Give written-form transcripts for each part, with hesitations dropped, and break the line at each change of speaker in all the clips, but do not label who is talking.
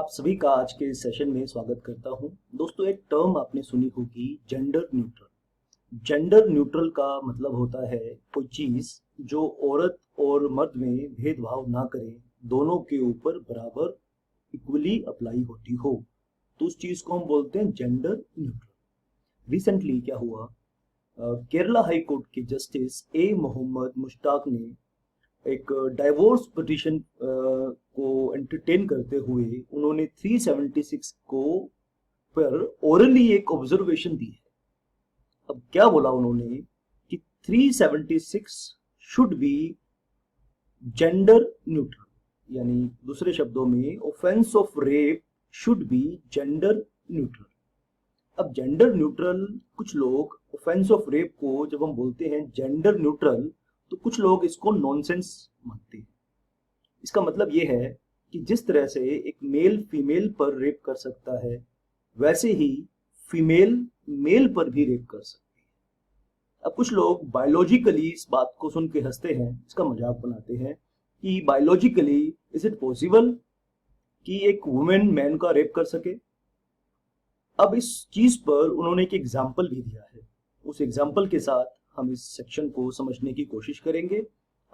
सभी का आज के इस सेशन में स्वागत करता हूं। दोस्तों, एक टर्म आपने सुनी होगी, जेंडर न्यूट्रल। जेंडर न्यूट्रल का मतलब होता है कोई चीज जो औरत और मर्द में भेदभाव ना करे, दोनों के ऊपर बराबर इक्वली अप्लाई होती हो, तो उस चीज को हम बोलते हैं जेंडर न्यूट्रल। रिसेंटली क्या हुआ, केरला हाई कोर्ट के जस्टिस ए मोहम्मद मुश्ताक ने एक डाइवोर्स पिटीशन को एंटरटेन करते हुए उन्होंने 376 को पर ओरली एक ऑब्जर्वेशन दी है। अब क्या बोला उन्होंने कि 376 शुड बी जेंडर न्यूट्रल, यानी दूसरे शब्दों में offence of rape should be gender neutral. अब जेंडर न्यूट्रल, कुछ लोग ऑफेंस ऑफ रेप को जब हम बोलते हैं जेंडर न्यूट्रल, तो कुछ लोग इसको नॉनसेंस मानते हैं। इसका मतलब ये है कि जिस तरह से एक मेल फीमेल पर रेप कर सकता है, वैसे ही फीमेल मेल पर भी रेप कर सकती है। अब कुछ लोग बायोलॉजिकली इस बात को सुन के हंसते हैं, इसका मजाक बनाते हैं कि बायोलॉजिकली इज इट पॉसिबल कि एक वुमेन मैन का रेप कर सके। अब इस चीज पर उन्होंने एक एग्जाम्पल भी दिया है। उस एग्जाम्पल के साथ हम इस सेक्शन को समझने की कोशिश करेंगे।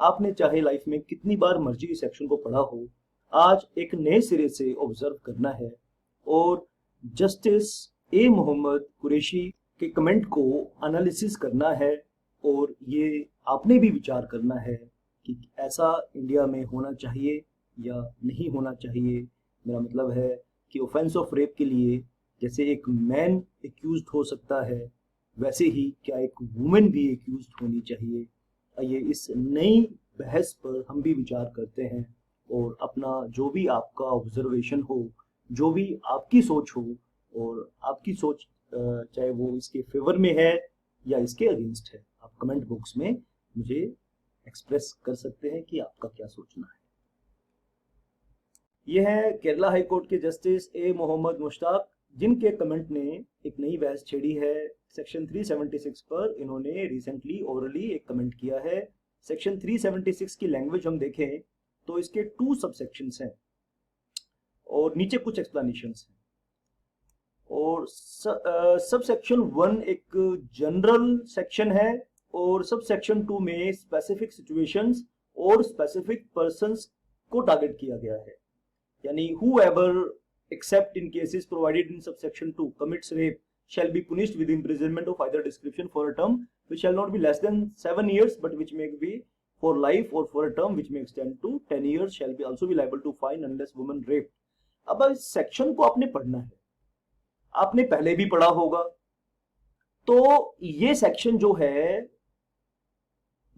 आपने चाहे लाइफ में कितनी बार मर्जी इस सेक्शन को पढ़ा हो, आज एक नए सिरे से ऑब्जर्व करना है और जस्टिस ए मोहम्मद कुरैशी के कमेंट को एनालिसिस करना है, और ये आपने भी विचार करना है कि ऐसा इंडिया में होना चाहिए या नहीं होना चाहिए। मेरा मतलब है कि ऑफेंस ऑफ रेप के लिए जैसे एक मैन एक्यूज्ड हो सकता है, वैसे ही क्या एक वुमेन भी एक्यूज्ड होनी चाहिए। आइए इस नई बहस पर हम भी विचार करते हैं और अपना जो भी आपका ऑब्जर्वेशन हो, जो भी आपकी सोच हो, और आपकी सोच चाहे वो इसके फेवर में है या इसके अगेंस्ट है, आप कमेंट बॉक्स में मुझे एक्सप्रेस कर सकते हैं कि आपका क्या सोचना है। यह है केरला हाई कोर्ट के जस्टिस ए मोहम्मद मुश्ताक, जिनके कमेंट ने एक नई बहस छेड़ी है सेक्शन 376 पर। इन्होंने रिसेंटली ओरली एक कमेंट किया है। सेक्शन 376 की लैंग्वेज हम देखें तो इसके 2 सबसेक्शंस हैं और नीचे कुछ एक्सप्लेनेशंस हैं। और सबसेक्शन 1 एक जनरल सेक्शन है और सबसेक्शन 2 में स्पेसिफिक सिचुएशंस और स्पेसिफिक पर्संस को टारगेट किया गया है। यानी whoever except in cases provided in subsection 2 commits rape shall be punished with imprisonment of either description for a term which shall not be less than 7 years but which may be for life, or for a term which may extend to 10 years shall be also be liable to fine unless woman raped। अब इस section को आपने पढ़ना है, आपने पहले भी पढ़ा होगा। तो ये सेक्शन जो है,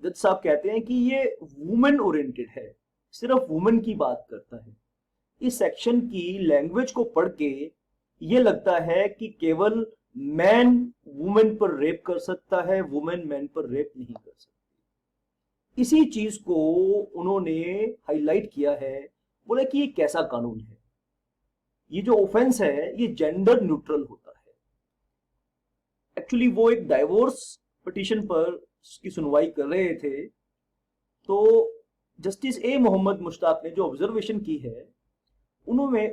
जज साहब कहते हैं कि ये वुमेन ओरिएंटेड है, सिर्फ वुमेन की बात करता है। इस सेक्शन की लैंग्वेज को पढ़ के ये लगता है कि केवल मैन वुमेन पर रेप कर सकता है, वुमेन मैन पर रेप नहीं कर सकती। इसी चीज को उन्होंने हाईलाइट किया है, बोले कि ये कैसा कानून है, ये जो ऑफेंस है ये जेंडर न्यूट्रल होता है। एक्चुअली वो एक डाइवोर्स पिटीशन पर की सुनवाई कर रहे थे, तो जस्टिस ए मोहम्मद मुश्ताक ने जो ऑब्जर्वेशन की है, उन्होंने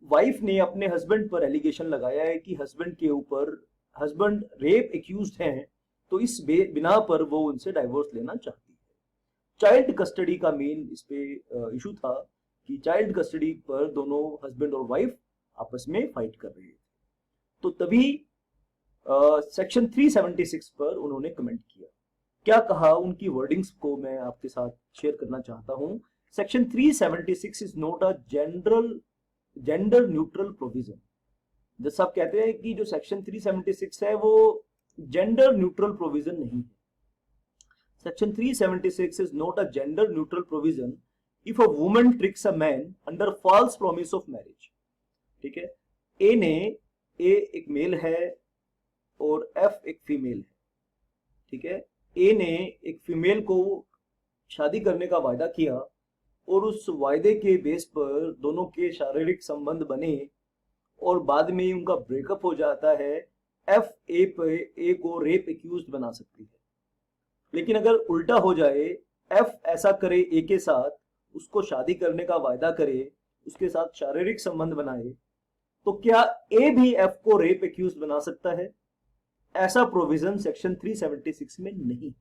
वाइफ ने अपने हस्बैंड पर एलिगेशन लगाया है कि हस्बैंड के ऊपर, हस्बैंड रेप एक्यूज्ड हैं, तो इस बिना पर वो उनसे डाइवोर्स लेना चाहती है। चाइल्ड कस्टडी का मेन इस पे इशू था कि चाइल्ड कस्टडी पर दोनों हस्बैंड और वाइफ आपस में फाइट कर रहे थे। तो तभी सेक्शन 376 पर उन्होंने कमेंट किया। क्या कहा, उनकी वर्डिंग्स को मैं आपके साथ शेयर करना चाहता हूं। Section 376 is not a gender neutral provision. जब साहब कहते हैं कि जो सेक्शन 376 है वो जेंडर न्यूट्रल प्रोविजन नहीं है। Section 376 is not a gender neutral provision if a woman tricks a man under false promise of marriage. ठीक है, ए एक मेल है और एफ एक फीमेल है। ठीक है, ए ने एक फीमेल को शादी करने का वायदा किया और उस वायदे के बेस पर दोनों के शारीरिक संबंध बने और बाद में उनका ब्रेकअप हो जाता है। एफ ए को रेप एक्यूज्ड बना सकती है। लेकिन अगर उल्टा हो जाए, एफ ऐसा करे ए के साथ, उसको शादी करने का वायदा करे, उसके साथ शारीरिक संबंध बनाए, तो क्या ए भी एफ को रेप एक्यूज बना सकता है? ऐसा प्रोविजन सेक्शन 376 में नहीं है।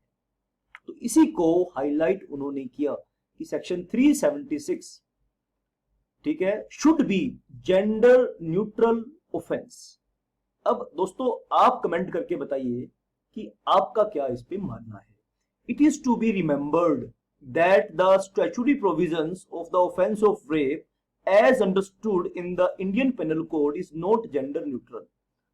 तो इसी को हाईलाइट उन्होंने किया कि सेक्शन 376, ठीक है, should be gender neutral offence. अब दोस्तों आप कमेंट करके बताइए कि आपका क्या इस पे मानना है। It is to be remembered that the statutory provisions of the offense of rape as understood in the Indian Penal Code is not gender neutral.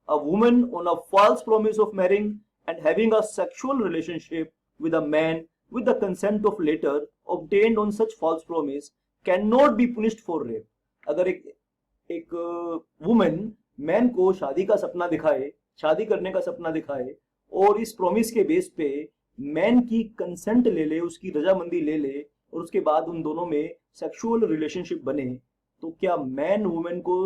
A woman on a false promise of marrying and having a sexual relationship with a man with the consent of later obtained on such false promise cannot be punished for rape. अगर एक woman man को शादी का सपना दिखाए, शादी करने का सपना दिखाए और इस प्रॉमिस के बेस पे मैन की कंसेंट ले ले, उसकी रजामंदी ले ले और उसके बाद उन दोनों में सेक्सुअल रिलेशनशिप बने, तो क्या मैन वुमेन को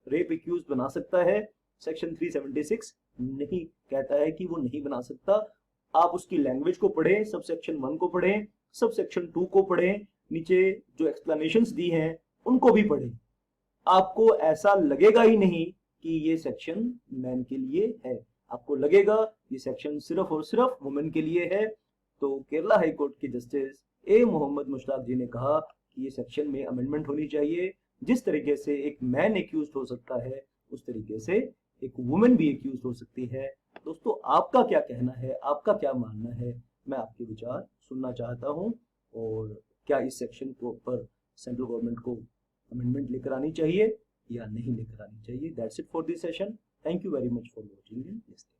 रेप एक्यूज बना सकता है? सेक्शन 376 नहीं कहता है कि वो नहीं बना सकता। आप उसकी लैंग्वेज को पढ़ें, सब सेक्शन 1 को पढ़ें, सब सेक्शन 2 को पढ़ें, नीचे जो एक्सप्लेनेशंस दी हैं उनको भी पढ़ें। आपको ऐसा लगेगा ही नहीं कि ये सेक्शन मैन के लिए है, आपको लगेगा ये सेक्शन सिर्फ और सिर्फ वुमेन के लिए है। तो केरला हाई कोर्ट के जस्टिस ए मोहम्मद मुश्ताक जी ने कहा कि ये सेक्शन में अमेंडमेंट होनी चाहिए। जिस तरीके से एक मैन एक्यूज हो सकता है उस तरीके से एक वुमेन भी एक्यूज हो सकती है। दोस्तों आपका क्या कहना है, आपका क्या मानना है, मैं आपके विचार सुनना चाहता हूं। और क्या इस सेक्शन को पर सेंट्रल गवर्नमेंट को अमेंडमेंट लेकर आनी चाहिए या नहीं लेकर आनी चाहिए? That's it for this session. Thank you very much for watching and listening.